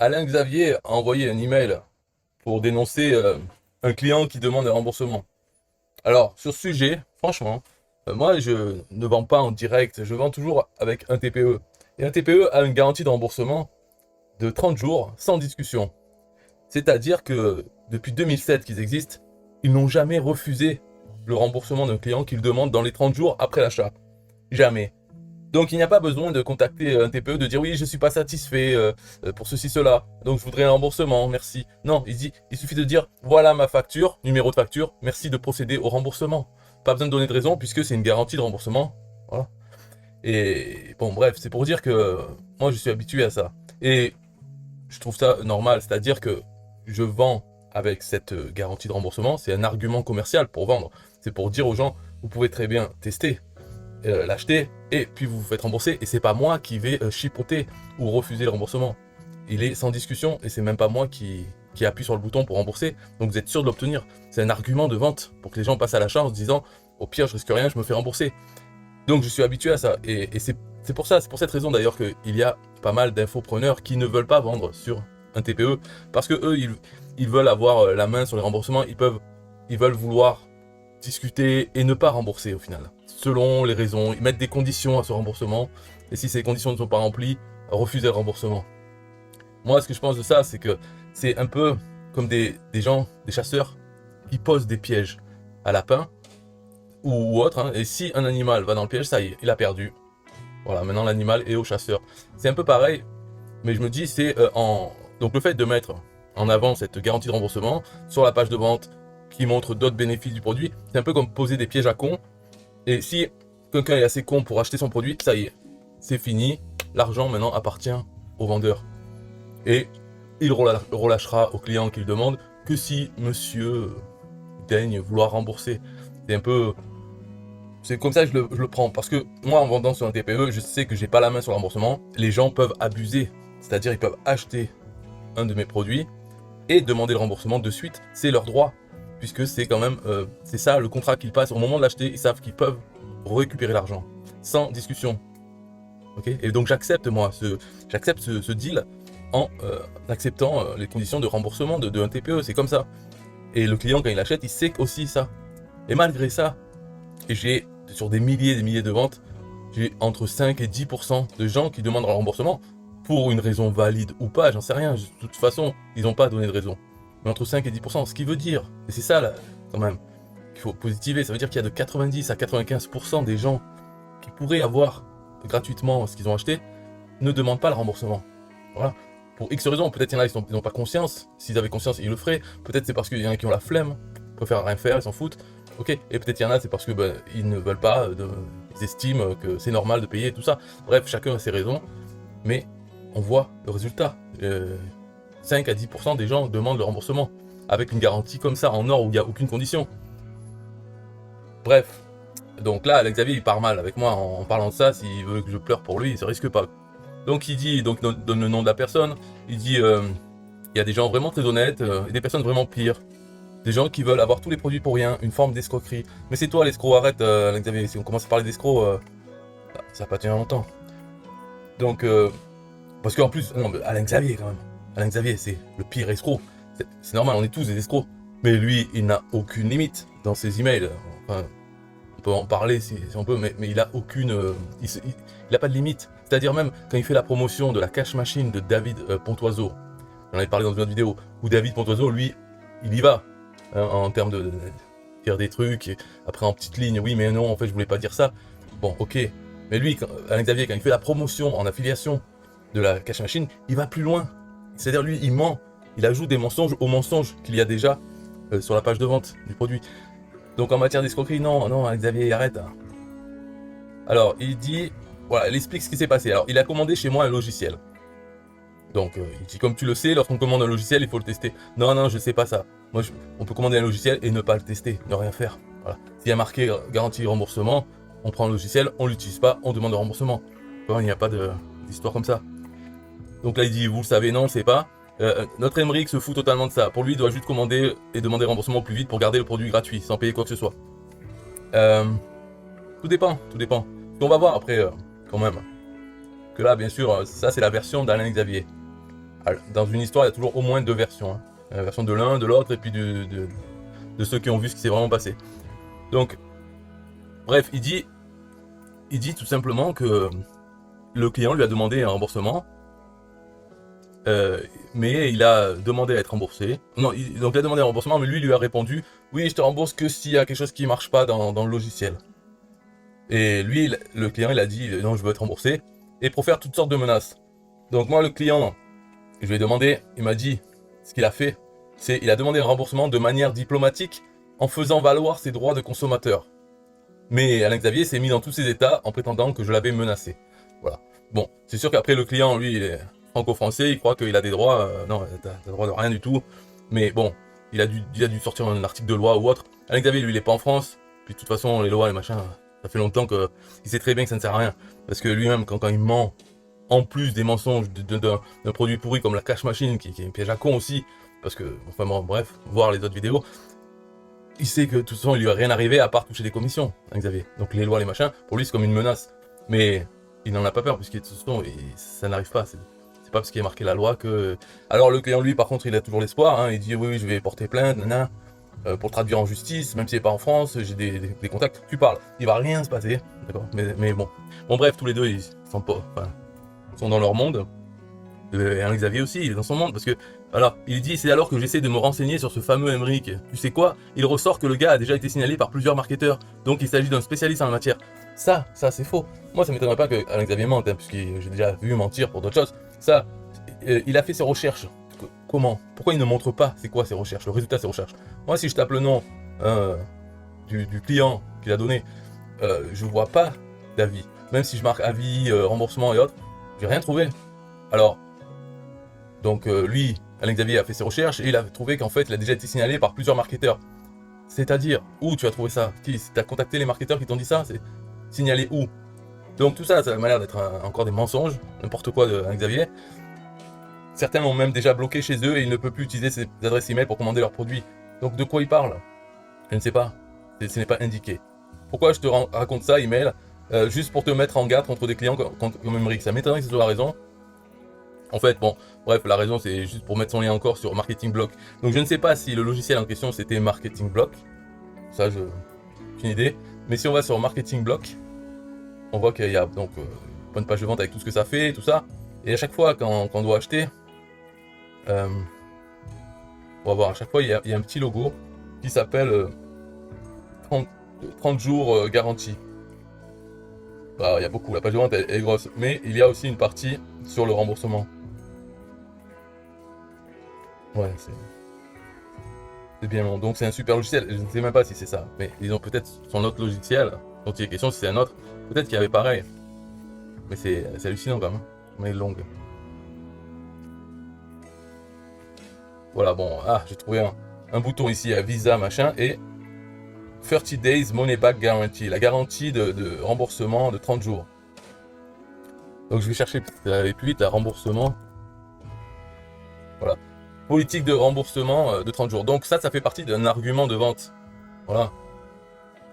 Alain Xavier a envoyé un email pour dénoncer un client qui demande un remboursement. Alors, sur ce sujet, franchement, moi, je ne vends pas en direct, je vends toujours avec un TPE. Et un TPE a une garantie de remboursement de 30 jours sans discussion. C'est-à-dire que depuis 2007 qu'ils existent, ils n'ont jamais refusé le remboursement d'un client qu'ils demande dans les 30 jours après l'achat. Jamais. Donc il n'y a pas besoin de contacter un TPE, de dire oui, je ne suis pas satisfait pour ceci, cela. Donc je voudrais un remboursement, merci. Non, il suffit de dire voilà ma facture, numéro de facture, merci de procéder au remboursement. Pas besoin de donner de raison puisque c'est une garantie de remboursement. Voilà. Et bon, bref, c'est pour dire que moi je suis habitué à ça. Et je trouve ça normal, c'est-à-dire que je vends avec cette garantie de remboursement, c'est un argument commercial pour vendre. C'est pour dire aux gens, vous pouvez très bien tester, l'acheter et puis vous vous faites rembourser et c'est pas moi qui vais chipoter ou refuser le remboursement. Il est sans discussion et c'est même pas moi qui appuie sur le bouton pour rembourser. Donc vous êtes sûr de l'obtenir. C'est un argument de vente pour que les gens passent à l'achat en se disant au pire je risque rien, je me fais rembourser. Donc je suis habitué à ça et c'est pour ça, c'est pour cette raison d'ailleurs qu'il y a pas mal d'infopreneurs qui ne veulent pas vendre sur un TPE parce que eux ils veulent avoir la main sur les remboursements, ils veulent vouloir discuter et ne pas rembourser au final. Selon les raisons, ils mettent des conditions à ce remboursement, et si ces conditions ne sont pas remplies, refuser le remboursement. Moi, ce que je pense de ça, c'est que c'est un peu comme des gens, des chasseurs, qui posent des pièges à lapins ou autre, hein, et si un animal va dans le piège, ça y est, il a perdu. Voilà, maintenant l'animal est au chasseur. C'est un peu pareil, mais je me dis, c'est en... Donc le fait de mettre en avant cette garantie de remboursement sur la page de vente qui montre d'autres bénéfices du produit, c'est un peu comme poser des pièges à cons. Et si quelqu'un est assez con pour acheter son produit, ça y est, c'est fini. L'argent maintenant appartient au vendeur. Et il relâchera au client qui le demande que si monsieur daigne vouloir rembourser. C'est un peu... C'est comme ça que je le prends. Parce que moi, en vendant sur un TPE, je sais que j'ai pas la main sur le remboursement. Les gens peuvent abuser. C'est-à-dire, ils peuvent acheter un de mes produits et demander le remboursement de suite. C'est leur droit. Puisque c'est quand même... c'est ça, le contrat qu'ils passent. Au moment de l'acheter, ils savent qu'ils peuvent récupérer l'argent. Sans discussion. Okay, et donc j'accepte ce deal en acceptant les conditions de remboursement de un TPE. C'est comme ça. Et le client, quand il achète, il sait aussi ça. Et malgré ça, et j'ai sur des milliers de ventes, j'ai entre 5 et 10% de gens qui demandent un remboursement pour une raison valide ou pas, j'en sais rien. De toute façon, ils n'ont pas donné de raison. Mais entre 5 et 10%, ce qui veut dire, et c'est ça là, quand même, qu'il faut positiver, ça veut dire qu'il y a de 90 à 95% des gens qui pourraient avoir gratuitement ce qu'ils ont acheté ne demandent pas le remboursement. Voilà. Pour X raisons, peut-être il y en a qui n'ont pas conscience. S'ils avaient conscience, ils le feraient. Peut-être c'est parce qu'il y en a qui ont la flemme, ils préfèrent rien faire, ils s'en foutent. Ok. Et peut-être il y en a, c'est parce que ils ne veulent pas, ils estiment que c'est normal de payer tout ça. Bref, chacun a ses raisons. Mais on voit le résultat. 5 à 10% des gens demandent le remboursement. Avec une garantie comme ça, en or, où il n'y a aucune condition. Bref. Donc là, Alex Xavier, il part mal avec moi en parlant de ça. S'il veut que je pleure pour lui, il se risque pas. Donc il dit, donc donne le nom de la personne. Il dit, il y a des gens vraiment très honnêtes et des personnes vraiment pires. Des gens qui veulent avoir tous les produits pour rien, une forme d'escroquerie. Mais c'est toi l'escroc, arrête, Alex Xavier. Si on commence à parler d'escroc, ça va pas tenir longtemps. Donc, parce qu'en plus, non, mais Alain Xavier quand même. Alain Xavier, c'est le pire escroc. C'est normal, on est tous des escrocs. Mais lui, il n'a aucune limite dans ses emails. Enfin, on peut en parler si on peut, mais il a aucune. Il a pas de limite. C'est-à-dire même quand il fait la promotion de la cash machine de David Pontoiseau, j'en avais parlé dans une autre vidéo, où David Pontoiseau, lui, il y va hein, en termes de dire des trucs, et après en petite ligne, oui mais non, en fait je voulais pas dire ça. Bon, ok. Mais lui, Alain Xavier, quand il fait la promotion en affiliation de la cash machine, il va plus loin. C'est-à-dire lui, il ment. Il ajoute des mensonges aux mensonges qu'il y a déjà sur la page de vente du produit. Donc en matière d'escroquerie, non, non, Xavier, arrête. Alors, il dit, voilà, il explique ce qui s'est passé. Alors, il a commandé chez moi un logiciel. Donc, il dit, comme tu le sais, lorsqu'on commande un logiciel, il faut le tester. Non, non, je sais pas ça. Moi, on peut commander un logiciel et ne pas le tester, ne rien faire. Voilà. S'il y a marqué garantie remboursement, on prend le logiciel, on l'utilise pas, on demande le remboursement. Bon, il n'y a pas d'histoire comme ça. Donc là, il dit, vous le savez, non, on le sait pas. Notre Emmerich se fout totalement de ça. Pour lui, il doit juste commander et demander remboursement au plus vite pour garder le produit gratuit, sans payer quoi que ce soit. Euh, Tout dépend, tout dépend. On va voir après, quand même. Que là, bien sûr, ça c'est la version d'Alain Xavier. Dans une histoire, il y a toujours au moins deux versions. Hein. La version de l'un, de l'autre, et puis de ceux qui ont vu ce qui s'est vraiment passé. Donc, bref, il dit tout simplement que le client lui a demandé un remboursement, mais il a demandé à être remboursé. Non, donc il a demandé un remboursement, mais lui a répondu « Oui, je te rembourse que s'il y a quelque chose qui ne marche pas dans le logiciel. » Et lui, le client, il a dit « Non, je veux être remboursé. » Et pour faire toutes sortes de menaces. Donc moi, le client, je lui ai demandé, il m'a dit, ce qu'il a fait, c'est il a demandé un remboursement de manière diplomatique en faisant valoir ses droits de consommateur. Mais Alain Xavier s'est mis dans tous ses états en prétendant que je l'avais menacé. Voilà. Bon, c'est sûr qu'après le client, lui, il est franco-français, il croit qu'il a des droits. Non, t'as droit de rien du tout. Mais bon, il a dû sortir un article de loi ou autre. Alain Xavier, lui, il est pas en France. Puis de toute façon, les lois, les machins, ça fait longtemps qu'il sait très bien que ça ne sert à rien. Parce que lui-même, quand il ment, en plus des mensonges d'un produit pourri comme la cash machine, qui est un piège à con aussi, parce que, enfin bon, bref, voir les autres vidéos, il sait que de toute façon, il lui a rien arrivé à part toucher des commissions, hein, Xavier. Donc les lois, les machins, pour lui, c'est comme une menace. Mais il n'en a pas peur, puisque de toute façon, ça n'arrive pas. C'est pas parce qu'il a marqué la loi que... Alors le client, lui, par contre, il a toujours l'espoir, hein, il dit oui, je vais porter plainte, nanana, pour traduire en justice, même s'il n'est pas en France, j'ai des contacts, tu parles, il va rien se passer, d'accord, mais bon. Bon bref, tous les deux, ils sont dans leur monde. Et Alain Xavier aussi, il est dans son monde, parce que, alors, il dit, c'est alors que j'essaie de me renseigner sur ce fameux Emmerich. Tu sais quoi? Il ressort que le gars a déjà été signalé par plusieurs marketeurs, donc il s'agit d'un spécialiste en la matière. Ça, c'est faux. Moi, ça m'étonnerait pas que Alain Xavier mente, hein, puisque j'ai déjà vu mentir pour d'autres choses. Ça, il a fait ses recherches. Comment? Pourquoi il ne montre pas c'est quoi ses recherches, le résultat de ses recherches? Moi, si je tape le nom du client qu'il a donné, je vois pas d'avis. Même si je marque avis, remboursement et autres, j'ai rien trouvé. Alors, donc lui, Alain Xavier a fait ses recherches et il a trouvé qu'en fait, il a déjà été signalé par plusieurs marketeurs. C'est-à-dire, où tu as trouvé ça? Tu as contacté les marketeurs qui t'ont dit ça? C'est signalé où? Donc tout ça, ça m'a l'air d'être encore des mensonges, n'importe quoi de Alain Xavier. Certains l'ont même déjà bloqué chez eux et il ne peut plus utiliser ses adresses email pour commander leurs produits. Donc de quoi il parle? Je ne sais pas. Ce n'est pas indiqué. Pourquoi je te raconte ça, email, juste pour te mettre en garde contre des clients comme Emmerich? Ça m'étonnerait que ce soit la raison. En fait, bon, bref, la raison c'est juste pour mettre son lien encore sur Marketing Block. Donc je ne sais pas si le logiciel en question c'était Marketing Block. Ça, j'ai aucune idée. Mais si on va sur Marketing Block, on voit qu'il y a donc une page de vente avec tout ce que ça fait, tout ça. Et à chaque fois quand on doit acheter, on va voir, à chaque fois il y a un petit logo qui s'appelle 30 jours garantie. Bah, il y a beaucoup, la page de vente elle est grosse. Mais il y a aussi une partie sur le remboursement. Ouais, c'est bien long. Donc c'est un super logiciel. Je ne sais même pas si c'est ça. Mais ils ont peut-être son autre logiciel dont il est question, si c'est un autre. Peut-être qu'il y avait pareil. Mais c'est hallucinant quand même. Mais longue. Voilà, bon. Ah, j'ai trouvé un bouton ici à Visa, machin. Et 30 Days Money Back Guarantee. La garantie de remboursement de 30 jours. Donc je vais chercher plus vite à remboursement. Voilà. Politique de remboursement de 30 jours. Donc ça fait partie d'un argument de vente. Voilà.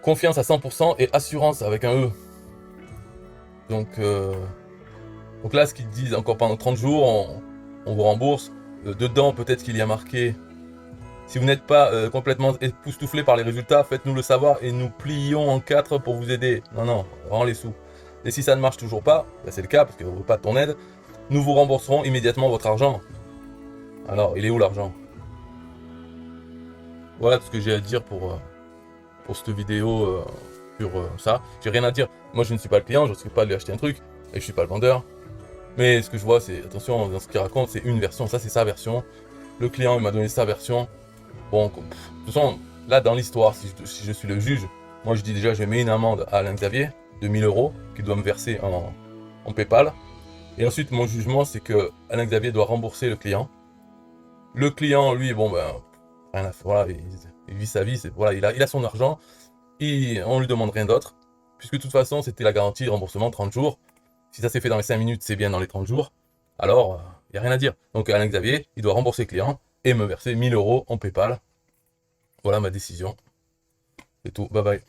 Confiance à 100% et assurance avec un E. Donc là, ce qu'ils disent, encore pendant 30 jours, on vous rembourse. Dedans, peut-être qu'il y a marqué, si vous n'êtes pas complètement époustouflé par les résultats, faites-nous le savoir et nous plions en 4 pour vous aider. Non, rends les sous. Et si ça ne marche toujours pas, bah c'est le cas, parce que vous ne voulez pas de ton aide, nous vous rembourserons immédiatement votre argent. Alors, il est où l'argent? Voilà tout ce que j'ai à dire pour cette vidéo sur ça. J'ai rien à dire. Moi, je ne suis pas le client, je ne risque pas de lui acheter un truc, et je suis pas le vendeur. Mais ce que je vois, c'est, attention, dans ce qu'il raconte, c'est une version. Ça, c'est sa version. Le client, il m'a donné sa version. Bon, de toute façon, là, dans l'histoire, si je suis le juge, moi, je dis déjà, je mets une amende à Alain Xavier de 1000 € qu'il doit me verser en PayPal. Et ensuite, mon jugement, c'est que Alain Xavier doit rembourser le client. Le client, lui, bon, ben, rien à faire, voilà, il vit sa vie, voilà, il a son argent, et on lui demande rien d'autre, puisque de toute façon, c'était la garantie de remboursement 30 jours. Si ça s'est fait dans les 5 minutes, c'est bien dans les 30 jours. Alors, il n'y a rien à dire. Donc, Alain Xavier, il doit rembourser le client et me verser 1000 € en PayPal. Voilà ma décision. C'est tout. Bye bye.